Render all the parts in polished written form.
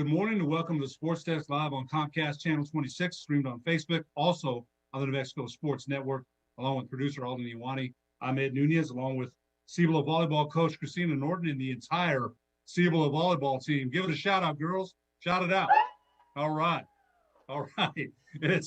Good morning and welcome to Sports Desk Live on Comcast Channel 26, streamed on Facebook, also on the New Mexico Sports Network, along with producer Alden Iwani. I'm Ed Nunez, along with Cibola Volleyball coach Christina Norton and the entire Cibola Volleyball team. Give it a shout out, girls. Shout it out. All right. All right. And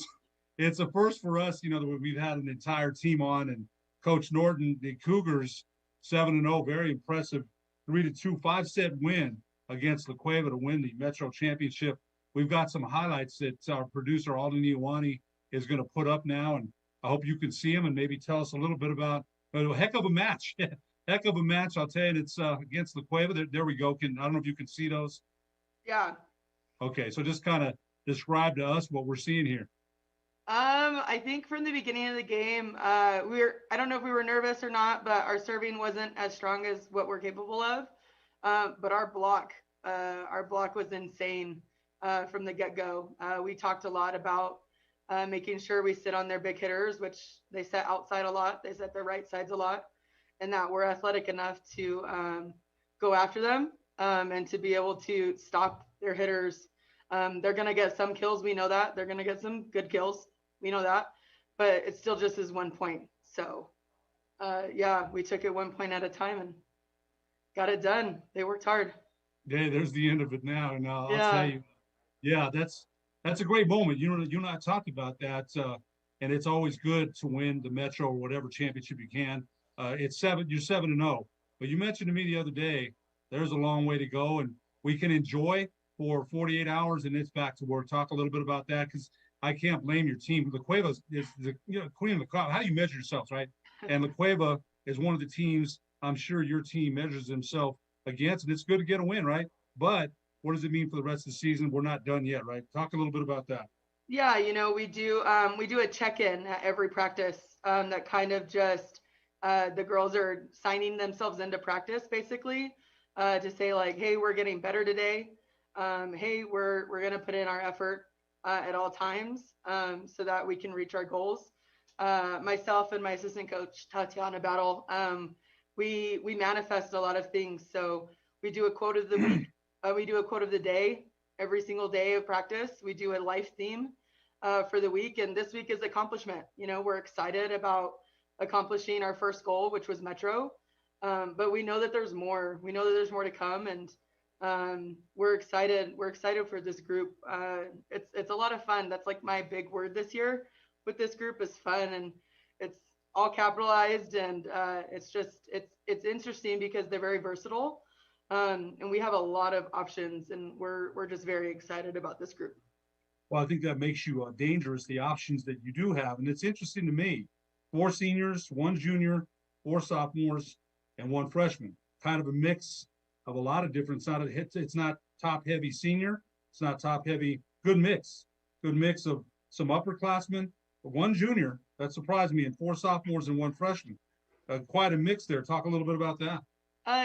it's a first for us, that we've had an entire team on, and Coach Norton, the Cougars, 7-0, very impressive, 3-2, 5-set win against La Cueva to win the Metro Championship. We've got some highlights that our producer Alden Iwani is going to put up now, and I hope you can see them and maybe tell us a little bit about a heck of a match. Heck of a match, I'll tell you. It's against La Cueva. There we go. I don't know if you can see those. Yeah. Okay, so just kind of describe to us what we're seeing here. I think from the beginning of the game, I don't know if we were nervous or not, but our serving wasn't as strong as what we're capable of. But our block was insane from the get-go. We talked a lot about making sure we sit on their big hitters, which they set outside a lot. They set their right sides a lot, and that we're athletic enough to go after them and to be able to stop their hitters. They're going to get some kills. We know that. They're going to get some good kills. We know that. But it still just is 1 point. So, we took it 1 point at a time and got it done. They worked hard. Yeah, there's the end of it now. And I'll tell Yeah. you, yeah, that's a great moment. You and I talked about that, and it's always good to win the Metro or whatever championship you can. You're 7-0, but you mentioned to me the other day there's a long way to go, and we can enjoy for 48 hours, and it's back to work. Talk a little bit about that, because I can't blame your team. La Cueva is the queen of the crop. How do you measure yourselves, right? And La Cueva is one of the teams I'm sure your team measures himself against, and it's good to get a win, right? But what does it mean for the rest of the season? We're not done yet, right? Talk a little bit about that. Yeah, we do a check-in at every practice that kind of just the girls are signing themselves into practice basically to say like, hey, we're getting better today. Hey, we're gonna put in our effort at all times so that we can reach our goals. Myself and my assistant coach Tatiana Battle, we manifest a lot of things. So we do a quote of the week, we do a quote of the day every single day of practice. We do a life theme for the week, and this week is accomplishment. We're excited about accomplishing our first goal, which was Metro, but we know that there's more. We know that there's more to come, and we're excited. We're excited for this group. It's a lot of fun. That's like my big word this year with this group is fun, and it's all capitalized, and it's interesting because they're very versatile, and we have a lot of options, and we're just very excited about this group. Well, I think that makes you dangerous, the options that you do have. And it's interesting to me, 4 seniors, 1 junior, 4 sophomores, and 1 freshman. Kind of a mix of a lot of different side of the hits. It's not top heavy senior. It's not top heavy. Good mix. Good mix of some upperclassmen, 1 junior. That surprised me, and 4 sophomores and 1 freshman. Quite a mix there. Talk a little bit about that.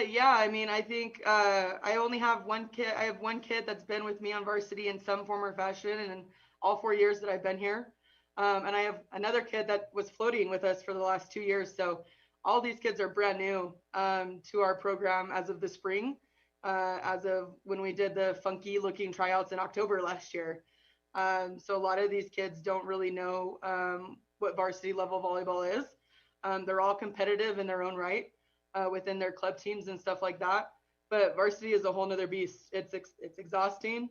Yeah, I mean, I think I only have 1 kid. I have 1 kid that's been with me on varsity in some form or fashion, and in all 4 years that I've been here. And I have another kid that was floating with us for the last 2 years. So all these kids are brand new to our program as of the spring, as of when we did the funky looking tryouts in October last year. So a lot of these kids don't really know what varsity level volleyball is. They're all competitive in their own right within their club teams and stuff like that. But varsity is a whole nother beast. It's exhausting.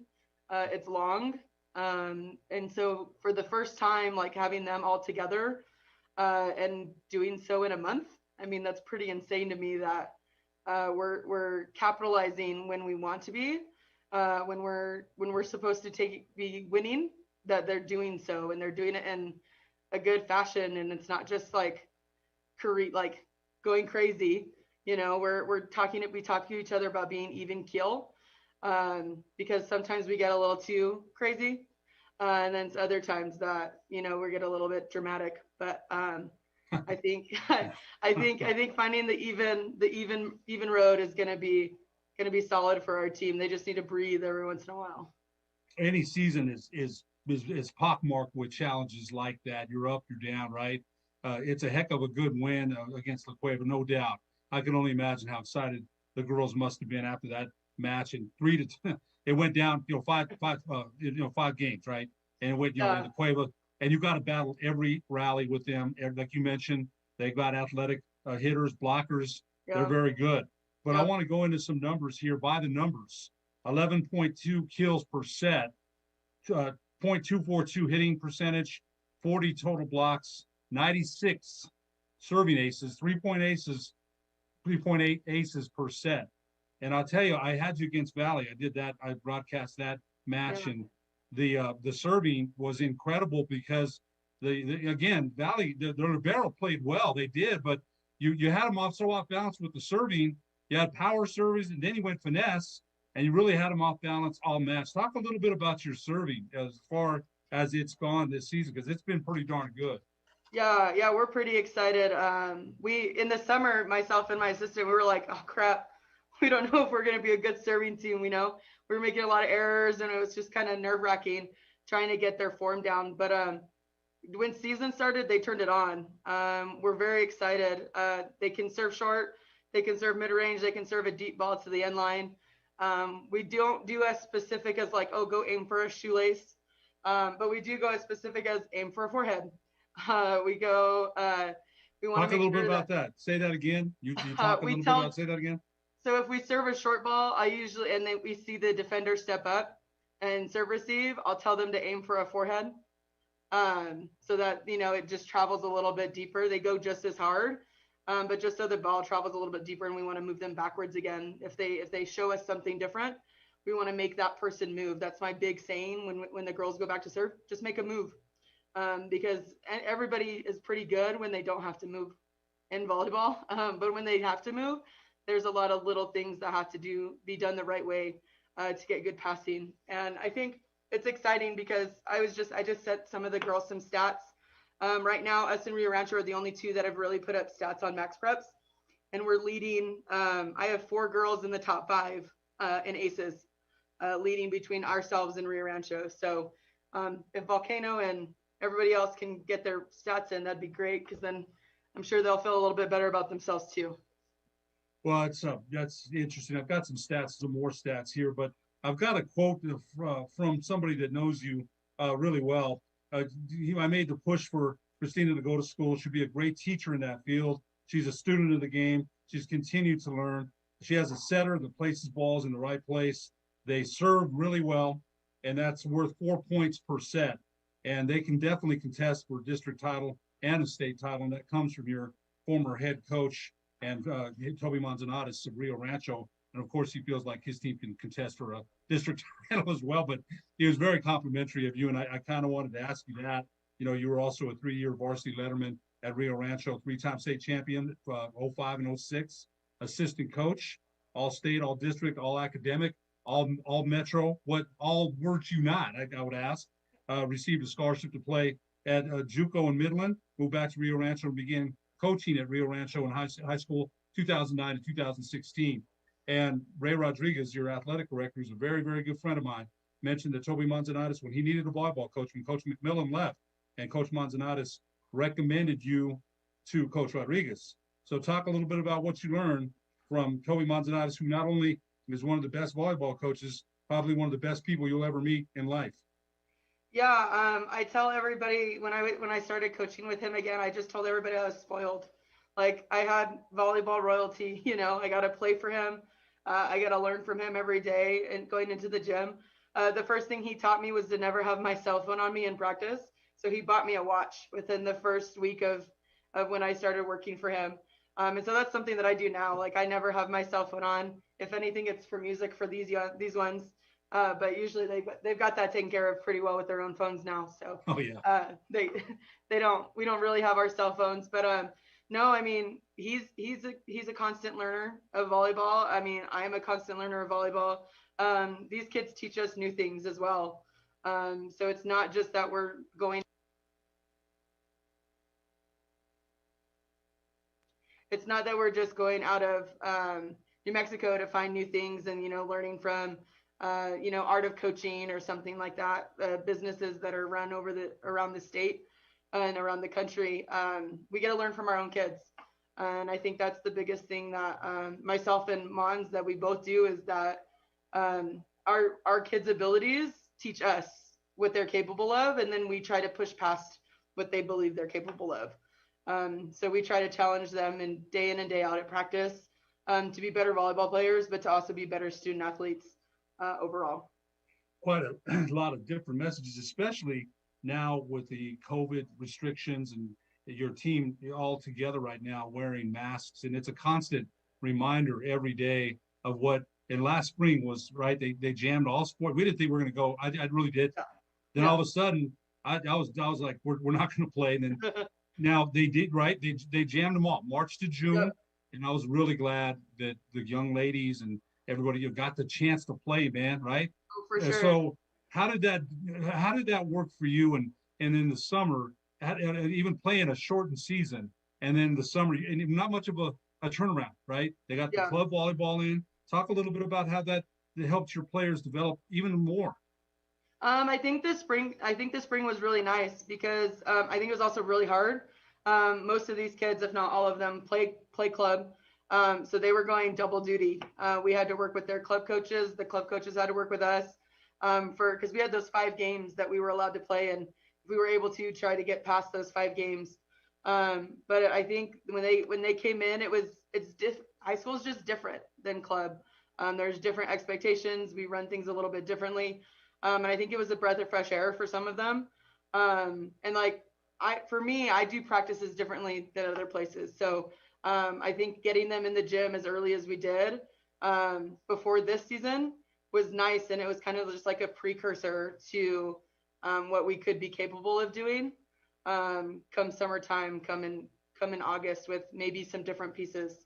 It's long. And so for the first time, like having them all together and doing so in a month, I mean, that's pretty insane to me that we're capitalizing when we want to be, when we're supposed to be winning, that they're doing so, and they're doing it in a good fashion, and it's not just like going crazy. We talk to each other about being even keel, because sometimes we get a little too crazy, and then other times that we get a little bit dramatic. But I think I think finding the even road is gonna be solid for our team. They just need to breathe every once in a while. Any season is pockmarked with challenges like that. You're up, you're down, right? It's a heck of a good win against La Cueva, no doubt. I can only imagine how excited the girls must have been after that match, and it went down, five games, right? And it went, in Yeah, the Cueva, and you got to battle every rally with them. Like you mentioned, they got athletic hitters, blockers. They're yeah, very good. But I yep, want to go into some numbers here by the numbers. 11.2 kills per set, 0.242 hitting percentage, 40 total blocks, 96 serving aces, 3.8 aces per set. And I'll tell you, I had you against Valley. I did that. I broadcast that match, yeah, and the serving was incredible because again Valley their barrel played well. They did, but you had them off balance with the serving. You had power service, and then you went finesse, and you really had them off balance all match. Talk a little bit about your serving as far as it's gone this season, because it's been pretty darn good. yeah, yeah. We're pretty excited. We in the summer, myself and my assistant, we were like, oh crap, we don't know if we're going to be a good serving team. We were making a lot of errors, and it was just kind of nerve wracking trying to get their form down. But when season started, they turned it on. We're very excited. They can serve short, they can serve mid range, they can serve a deep ball to the end line. We don't do as specific as like, oh, go aim for a shoelace, but we do go as specific as aim for a forehead. We go. We want to Talk a make little bit sure that about that. Say that again. You talk a we little bit tell. about. Say that again. So if we serve a short ball, I usually and then we see the defender step up and serve receive. I'll tell them to aim for a forehead, so that it just travels a little bit deeper. They go just as hard, but just so the ball travels a little bit deeper, and we want to move them backwards again. If they show us something different, we want to make that person move. That's my big saying when the girls go back to serve, just make a move, because everybody is pretty good when they don't have to move in volleyball, but when they have to move, there's a lot of little things that have to be done the right way to get good passing. And I think it's exciting because I just sent some of the girls some stats. Right now, us and Rio Rancho are the only two that have really put up stats on Max Preps, and we're leading. I have 4 girls in the top 5 in aces, leading between ourselves and Rio Rancho. So if Volcano and everybody else can get their stats in, that'd be great, because then I'm sure they'll feel a little bit better about themselves too. Well, that's interesting. I've got some more stats here, but I've got a quote from somebody that knows you really well. I made the push for Christina to go to school. She'd be a great teacher in that field. She's a student of the game. She's continued to learn. She has a setter that places balls in the right place. They serve really well, and that's worth 4 points per set. And they can definitely contest for district title and a state title, and that comes from your former head coach and Toby Manzanares of Rio Rancho. And of course, he feels like his team can contest for a district title as well. But he was very complimentary of you, and I kind of wanted to ask you that. You were also a 3-year varsity letterman at Rio Rancho, 3-time state champion, 05 and 06, assistant coach, all state, all district, all academic, all metro. What all weren't you not? I would ask. Received a scholarship to play at JUCO in Midland, moved back to Rio Rancho and began coaching at Rio Rancho in high school, 2009 to 2016. And Ray Rodriguez, your athletic director, who's a very, very good friend of mine, mentioned that Toby Manzanares, when he needed a volleyball coach, when Coach McMillan left, and Coach Manzanares recommended you to Coach Rodriguez. So talk a little bit about what you learned from Toby Manzanares, who not only is one of the best volleyball coaches, probably one of the best people you'll ever meet in life. Yeah, I tell everybody when I started coaching with him again, I just told everybody I was spoiled. Like I had volleyball royalty, I got to play for him. I got to learn from him every day and going into the gym. The first thing he taught me was to never have my cell phone on me in practice. So he bought me a watch within the first week of when I started working for him. And so that's something that I do now. Like I never have my cell phone on. If anything, it's for music for these ones. But usually they've got that taken care of pretty well with their own phones now. So Oh yeah. they we don't really have our cell phones. But no, I mean he's a constant learner of volleyball. I mean I am a constant learner of volleyball. These kids teach us new things as well. So it's not just that we're going. It's not that we're just going out of New Mexico to find new things and learning from art of coaching or something like that. Businesses that are run around the state and around the country. We get to learn from our own kids, and I think that's the biggest thing that myself and Mons that we both do is that our kids' abilities teach us what they're capable of, and then we try to push past what they believe they're capable of. So we try to challenge them in and day out at practice, to be better volleyball players, but to also be better student athletes overall. Quite a lot of different messages, especially now with the COVID restrictions and your team all together right now wearing masks. And it's a constant reminder every day of what, and last spring was, right, they jammed all sport. We didn't think we were going to go. I really did. Then all of a sudden, I was like, we're not going to play. And then now they did, right? They jammed them all, March to June. And I was really glad that the young ladies and everybody, you got the chance to play, man, right? Oh, for sure. So how did that work for you? And in the summer, even playing a shortened season, and then the summer, and not much of a turnaround, right? They got the club volleyball in. Talk a little bit about how that helped your players develop even more. I think this spring was really nice because I think it was also really hard. Most of these kids, if not all of them, play club. So they were going double duty. We had to work with their club coaches. The club coaches had to work with us because we had those 5 games that we were allowed to play, and we were able to try to get past those 5 games. But I think when they came in, high school is just different than club. There's different expectations. We run things a little bit differently. And I think it was a breath of fresh air for some of them. And like for me, I do practices differently than other places. So I think getting them in the gym as early as we did before this season was nice. And it was kind of just like a precursor to what we could be capable of doing come summertime, come in August with maybe some different pieces.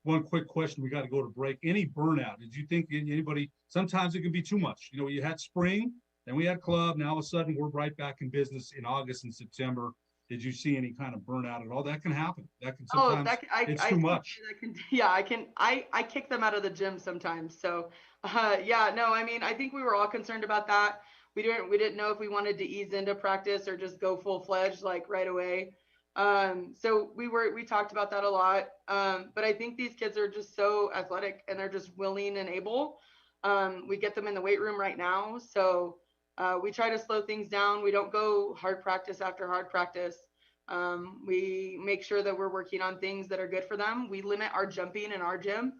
One quick question, we got to go to break. Any burnout? Did you think anybody, sometimes it can be too much. You know, you had spring, then we had club. Now all of a sudden we're right back in business in August and September. Did you see any kind of burnout at all? That can happen. That can sometimes, it's too much. I kick them out of the gym sometimes. So no, I mean, I think we were all concerned about that. We didn't know if we wanted to ease into practice or just go full fledged like right away. So we talked about that a lot. But I think these kids are just so athletic and they're just willing and able. We get them in the weight room right now. So we try to slow things down. We don't go hard practice after hard practice. We make sure that we're working on things that are good for them. We limit our jumping in our gym.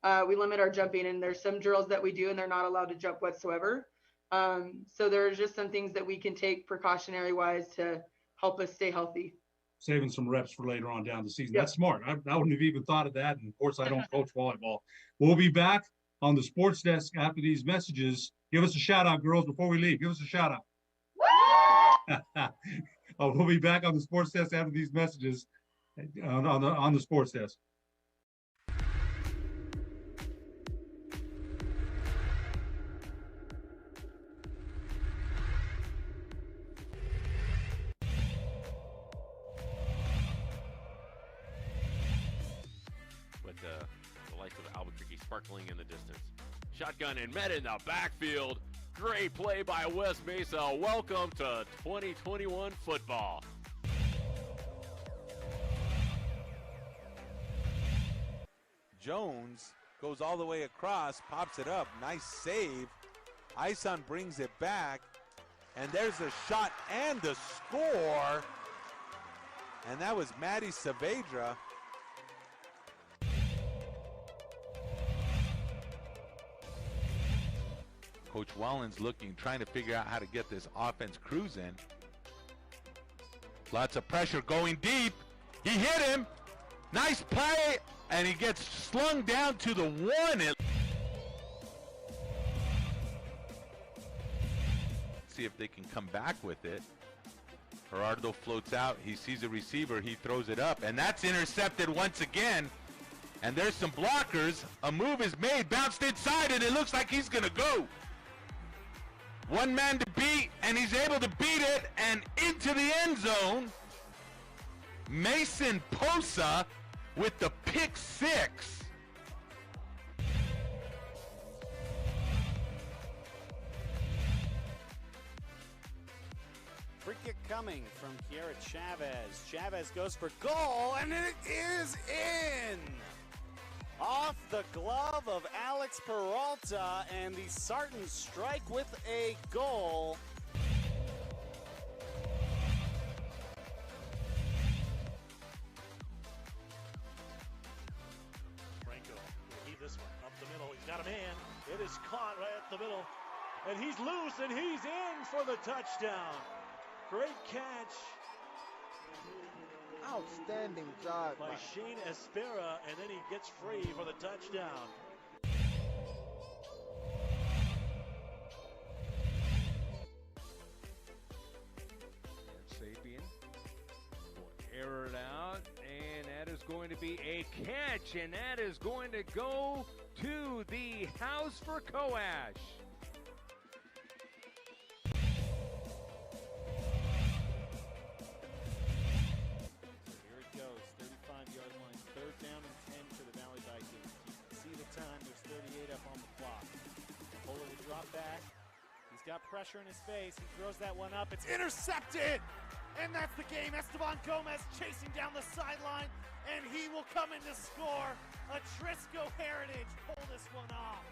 And there's some drills that we do and they're not allowed to jump whatsoever. So there's just some things that we can take precautionary wise to help us stay healthy. Saving some reps for later on down the season. That's smart. I wouldn't have even thought of that. And of course, I don't coach volleyball. We'll be back on the sports desk after these messages. Give us a shout out, girls, before we leave. Give us a shout out. We'll be back on the sports desk after these messages on the sports desk. Sparkling in the distance. Shotgun and met in the backfield. Great play by West Mesa. Welcome to 2021 football. Jones goes all the way across, pops it up. Nice save. Ison brings it back. And there's a shot and the score. And that was Maddie Saavedra. Coach Wallen's trying to figure out how to get this offense cruising. Lots of pressure going deep. He hit him. Nice play, and he gets slung down to the 1. See if they can come back with it. Gerardo floats out. He sees a receiver. He throws it up, and that's intercepted once again. And there's some blockers. A move is made, bounced inside, and it looks like he's going to go. One man to beat, and he's able to beat it and into the end zone. Mason Posa with the pick 6. Free kick coming from Kiara Chavez. Chavez goes for goal, and it is in. Off the glove of Alex Peralta, and the Sartans strike with a goal. Franco will heave this one up the middle. He's got a man. It is caught right at the middle. And he's loose, and he's in for the touchdown. Great catch Outstanding job by Shane Espera, and then he gets free for the touchdown. Sapien will air it out, and that is going to be a catch, and that is going to go to the house for Coash. Here it goes, 35-yard line, 3rd down and 10 for the Valley Vikings. You can see the time, there's 38 up on the clock. Cibola will drop back. He's got pressure in his face. He throws that one up. It's intercepted! And that's the game. Esteban Gomez chasing down the sideline, and he will come in to score. A Trisco Heritage pull this one off.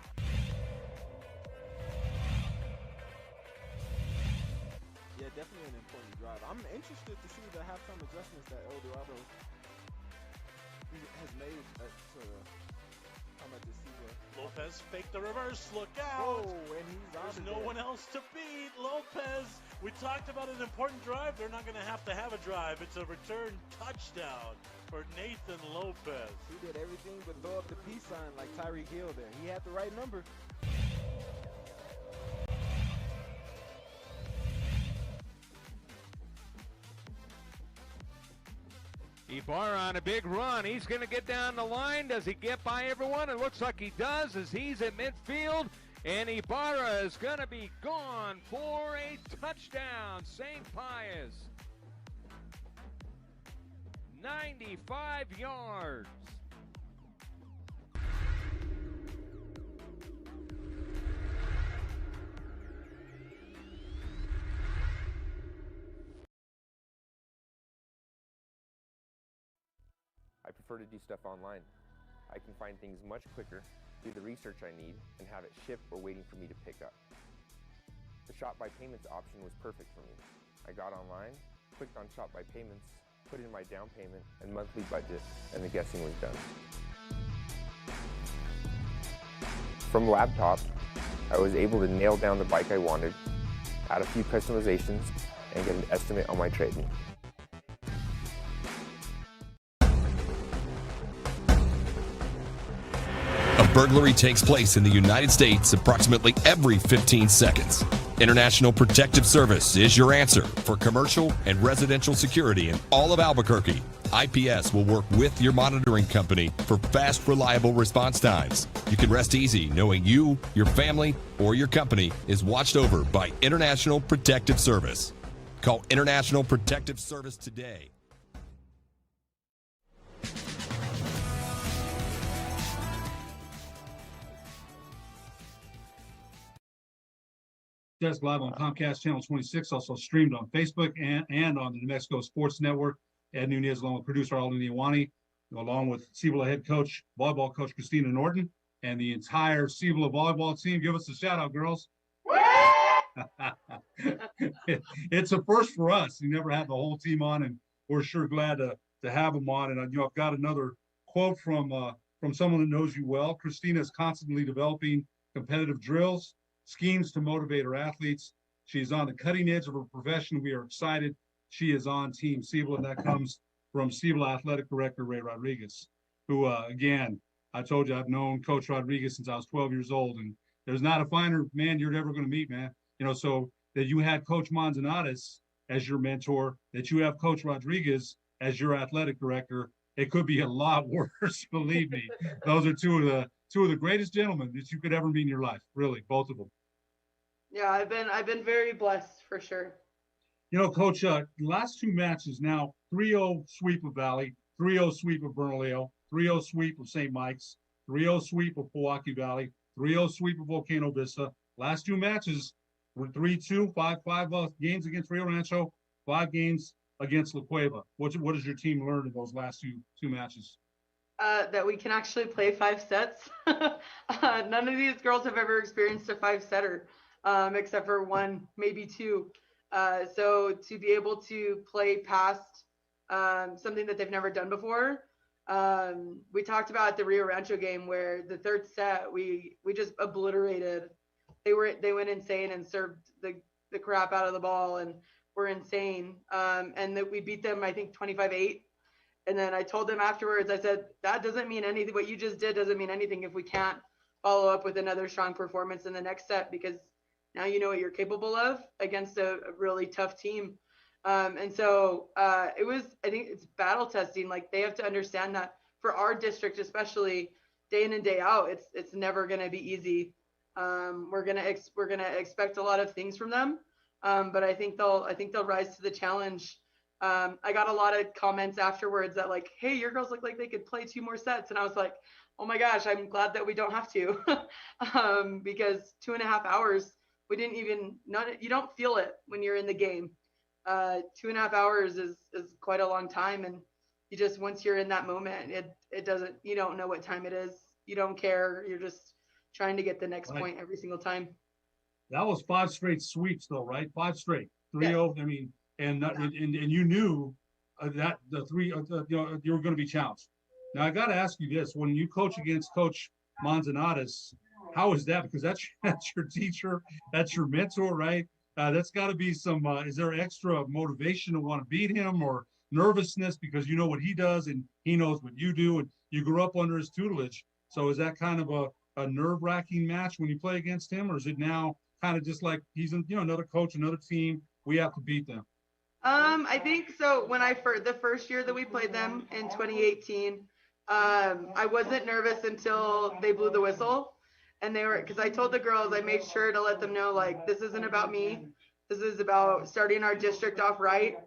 Yeah, definitely an important drive. I'm interested to see the halftime adjustments that El Dorado has made to come at this season. Lopez faked the reverse. Look Oh, out! and he's out There's of no there. one else to beat. Lopez. We talked about an important drive. They're not going to have a drive. It's a return touchdown for Nathan Lopez. He did everything but throw up the peace sign like Tyreek Hill there. He had the right number. Ibarra on a big run. He's going to get down the line. Does he get by everyone? It looks like he does as he's at midfield. And Ibarra is going to be gone for a touchdown. St. Pius. 95 yards. I prefer to do stuff online. I can find things much quicker, do the research I need, and have it shipped or waiting for me to pick up. The Shop by Payments option was perfect for me. I got online, clicked on Shop by Payments, put in my down payment and monthly budget, and the guessing was done. From laptop, I was able to nail down the bike I wanted, add a few customizations, and get an estimate on my trade-in. A burglary takes place in the United States approximately every 15 seconds. International Protective Service is your answer for commercial and residential security in all of Albuquerque. IPS will work with your monitoring company for fast, reliable response times. You can rest easy knowing you, your family, or your company is watched over by International Protective Service. Call International Protective Service today. Desk live on Comcast Channel 26, also streamed on Facebook and on the New Mexico Sports Network. Ed Nunez, along with producer Alden Iwani, along with Cibola head coach, volleyball coach Christina Norton, and the entire Cibola volleyball team. Give us a shout out, girls. It's a first for us. You never had the whole team on, and we're sure glad to have them on. And I've got another quote from someone that knows you well. Christina is constantly developing competitive drills, schemes to motivate her athletes. She's on the cutting edge of her profession. We are excited. She is on Team Cibola, and that comes from Cibola Athletic Director Ray Rodriguez, who, again, I told you I've known Coach Rodriguez since I was 12 years old, and there's not a finer man you're ever going to meet, man. So that you had Coach Manzanares as your mentor, that you have Coach Rodriguez as your athletic director, it could be a lot worse, believe me. Those are two of the greatest gentlemen that you could ever meet in your life, really, both of them. Yeah, I've been very blessed for sure. Coach, last two matches now, 3-0 sweep of Valley, 3-0 sweep of Bernalillo, 3-0 sweep of St. Mike's, 3-0 sweep of Milwaukee Valley, 3-0 sweep of Volcano Vista. Last two matches were 3-2, 5 games against Rio Rancho, 5 games against La Cueva. What has your team learned in those last two matches? that we can actually play 5 sets. None of these girls have ever experienced a 5-setter, except for one, maybe 2. So to be able to play past something that they've never done before. We talked about the Rio Rancho game where the 3rd set we just obliterated. They went insane and served the crap out of the ball and were insane. And that we beat them, I think 25-8. And then I told them afterwards, I said, that doesn't mean anything. What you just did doesn't mean anything if we can't follow up with another strong performance in the next set, because now you know what you're capable of against a really tough team. And so I think it's battle testing. Like, they have to understand that for our district, especially day in and day out, it's never going to be easy. We're going to expect a lot of things from them. But I think they'll rise to the challenge. I got a lot of comments afterwards that like, hey, your girls look like they could play 2 more sets. And I was like, oh my gosh, I'm glad that we don't have to. Because 2.5 hours, you don't feel it when you're in the game. 2.5 hours is quite a long time. And you just, once you're in that moment, you don't know what time it is. You don't care. You're just trying to get the next point every single time. That was 5 straight sweeps though, right? 5 straight, 3-0. Yes. I mean, and you knew that the 3, you were going to be challenged. Now I got to ask you this: when you coach against Coach Manzanares, how is that? Because that's your teacher, that's your mentor, right? That's got to be some. Is there extra motivation to want to beat him, or nervousness because you know what he does and he knows what you do, and you grew up under his tutelage? So is that kind of a nerve-wracking match when you play against him, or is it now kind of just like he's another coach, another team, we have to beat them? I think so. When the first year that we played them in 2018, I wasn't nervous until they blew the whistle, and because I told the girls, I made sure to let them know, like, this isn't about me. This is about starting our district off right.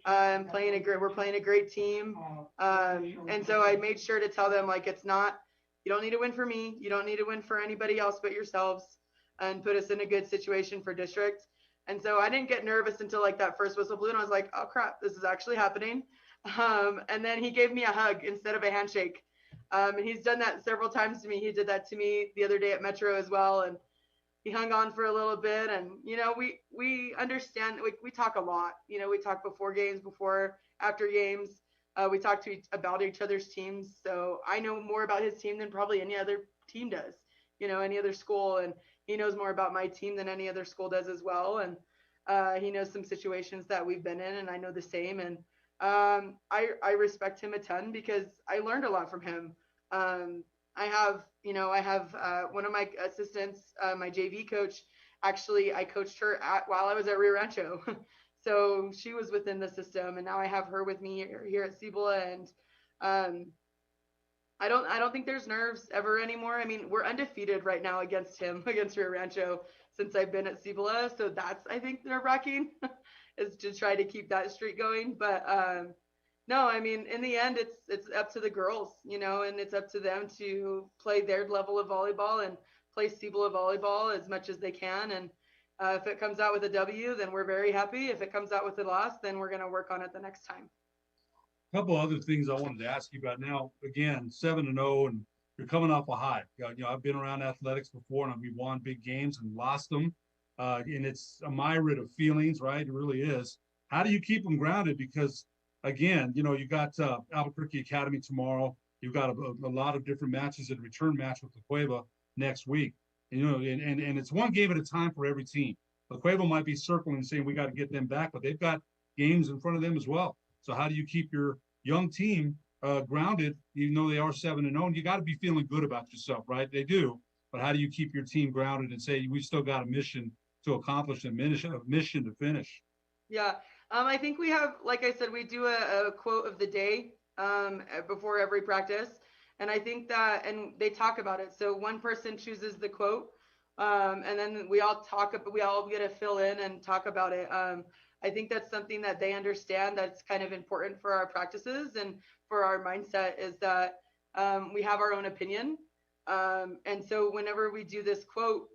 We're playing a great team. And so I made sure to tell them, like, you don't need to win for me. You don't need to win for anybody else but yourselves, and put us in a good situation for district. And so I didn't get nervous until like that first whistle blew, and I was like, oh crap, this is actually happening. And then he gave me a hug instead of a handshake. And he's done that several times to me. He did that to me the other day at Metro as well. And he hung on for a little bit. And, we understand, we talk a lot. We talk before games, after games. We talk about each other's teams. So I know more about his team than probably any other team does, any other school. And he knows more about my team than any other school does as well. And he knows some situations that we've been in, and I know the same. And I respect him a ton because I learned a lot from him. I have one of my assistants, my JV coach, actually, I coached her while I was at Rio Rancho. So she was within the system, and now I have her with me here at Cibola. And I don't think there's nerves ever anymore. I mean, we're undefeated right now against Rio Rancho since I've been at Cibola. So that's, I think, nerve-wracking is to try to keep that streak going. But no, I mean, in the end, it's up to the girls, and it's up to them to play their level of volleyball and play Cibola volleyball as much as they can. And if it comes out with a W, then we're very happy. If it comes out with a loss, then we're going to work on it the next time. A couple other things I wanted to ask you about. Now, again, 7-0, and you're coming off a high. I've been around athletics before, and we've won big games and lost them. And it's a myriad of feelings, right? It really is. How do you keep them grounded? Because, again, you got Albuquerque Academy tomorrow. You've got a lot of different matches, and a return match with La Cueva next week. And it's one game at a time for every team. La Cueva might be circling and saying we got to get them back, but they've got games in front of them as well. So how do you keep your young team grounded, even though they are 7-0? You got to be feeling good about yourself, right? They do. But how do you keep your team grounded and say we still got a mission to accomplish, a mission to finish? Yeah, I think we have, like I said, we do a quote of the day before every practice. And I think that, and they talk about it. So one person chooses the quote, and then we all get to fill in and talk about it. I think that's something that they understand that's kind of important for our practices and for our mindset, is that we have our own opinion. And so whenever we do this quote,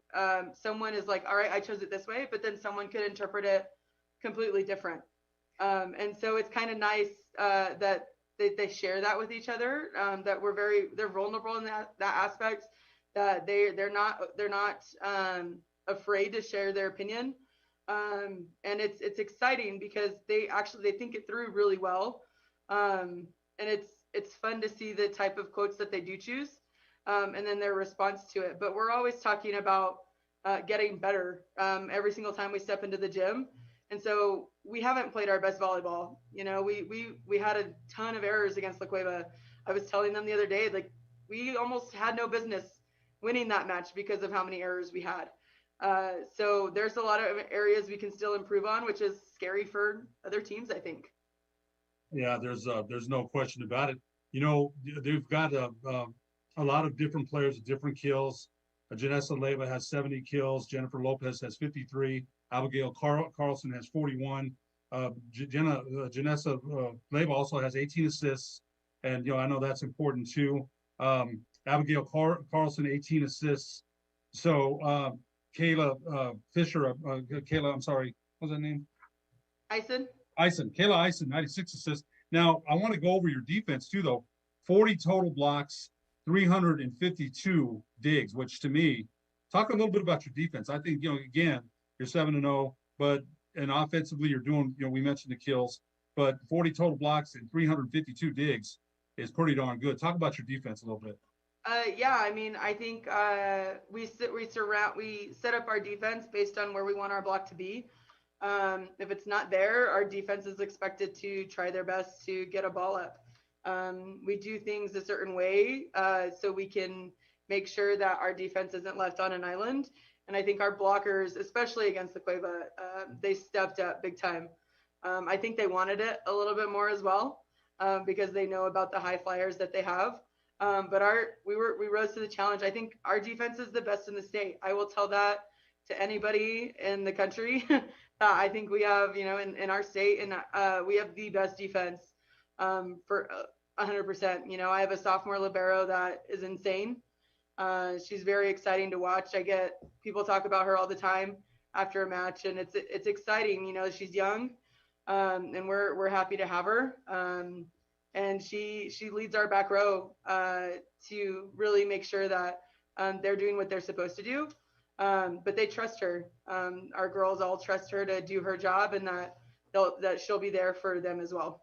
someone is like, all right, I chose it this way, but then someone could interpret it completely different. And so it's kind of nice that they share that with each other, that they're vulnerable in that aspect, that they're not afraid to share their opinion. And it's exciting because they think it through really well. And it's fun to see the type of quotes that they do choose, and then their response to it. But we're always talking about getting better every single time we step into the gym. And so we haven't played our best volleyball. You know, we had a ton of errors against La Cueva. I was telling them the other day, like, we almost had no business winning that match because of how many errors we had. So there's a lot of areas we can still improve on, which is scary for other teams, I think. Yeah, there's no question about it. You know, they've got a lot of different players with different kills. Janessa Leyva has 70 kills. Jennifer Lopez has 53. Abigail Carlson has 41. Janessa Leyva also has 18 assists. And, you know, I know that's important too. Abigail Carlson, 18 assists. So Kayla Fisher, Kayla, I'm sorry, what was that name? Kayla Eisen, 96 assists. Now, I want to go over your defense too, though. 40 total blocks, 352 digs, which to me, talk a little bit about your defense. I think, you know, again, you're 7-0, and offensively you're doing, you know, we mentioned the kills, but 40 total blocks and 352 digs is pretty darn good. Talk about your defense a little bit. Yeah, I mean, I think we set up our defense based on where we want our block to be. If it's not there, our defense is expected to try their best to get a ball up. We do things a certain way so we can make sure that our defense isn't left on an island. And I think our blockers, especially against the Cueva, they stepped up big time. I think they wanted it a little bit more as well because they know about the high flyers that they have. But we rose to the challenge. I think our defense is the best in the state. I will tell that to anybody in the country. I think we have, you know, in our state, and we have the best defense for 100%. You know, I have a sophomore libero that is insane. She's very exciting to watch. I get people talk about her all the time after a match, and it's exciting. You know, she's young, and we're happy to have her. And she leads our back row to really make sure that they're doing what they're supposed to do. But they trust her. Our girls all trust her to do her job, and that she'll be there for them as well.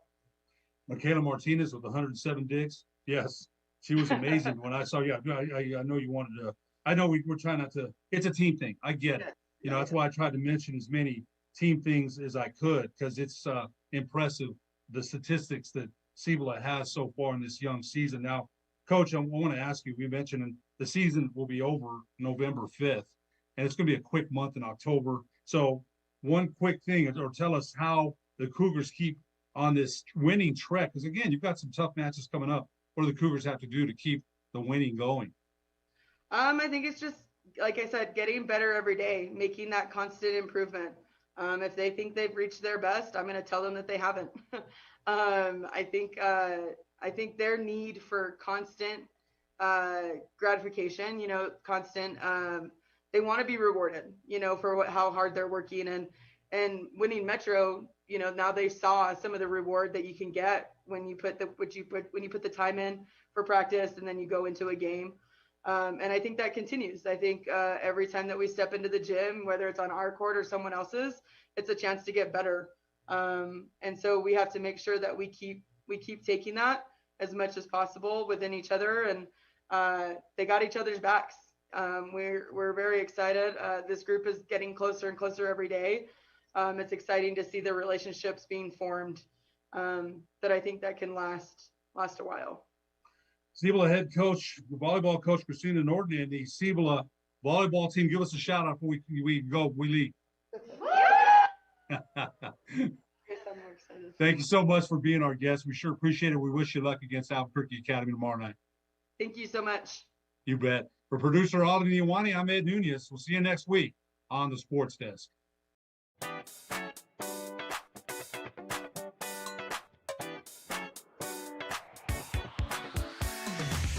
Michaela Martinez with 107 digs. Yes, she was amazing. When I saw you, I know you wanted to. I know we're trying not to. It's a team thing. I get it. You know, that's why I tried to mention as many team things as I could, because it's impressive, the statistics that Cibola has so far in this young season. Now, Coach, I want to ask you, we mentioned the season will be over November 5th, and it's going to be a quick month in October. So one quick thing, or tell us how the Cougars keep on this winning trek, because again, you've got some tough matches coming up. What do the Cougars have to do to keep the winning going? I think it's just, like I said, getting better every day, making that constant improvement. If they think they've reached their best, I'm going to tell them that they haven't. I think their need for constant gratification, you know, constant, they want to be rewarded, you know, for how hard they're working, and winning Metro, you know, now they saw some of the reward that you can get when you put the time in for practice and then you go into a game. And I think that continues. I think every time that we step into the gym, whether it's on our court or someone else's, it's a chance to get better. And so we have to make sure that we keep taking that as much as possible within each other, and they got each other's backs. We're very excited. This group is getting closer and closer every day. It's exciting to see the relationships being formed that I think that can last a while. Cibola head coach, volleyball coach Christina Norton, and the Cibola volleyball team. Give us a shout out before we leave. Thank you so much for being our guest. We sure appreciate it. We wish you luck against Albuquerque Academy tomorrow night. Thank you so much. You bet. For producer Alden Iwani, I'm Ed Nunez. We'll see you next week on the Sports Desk.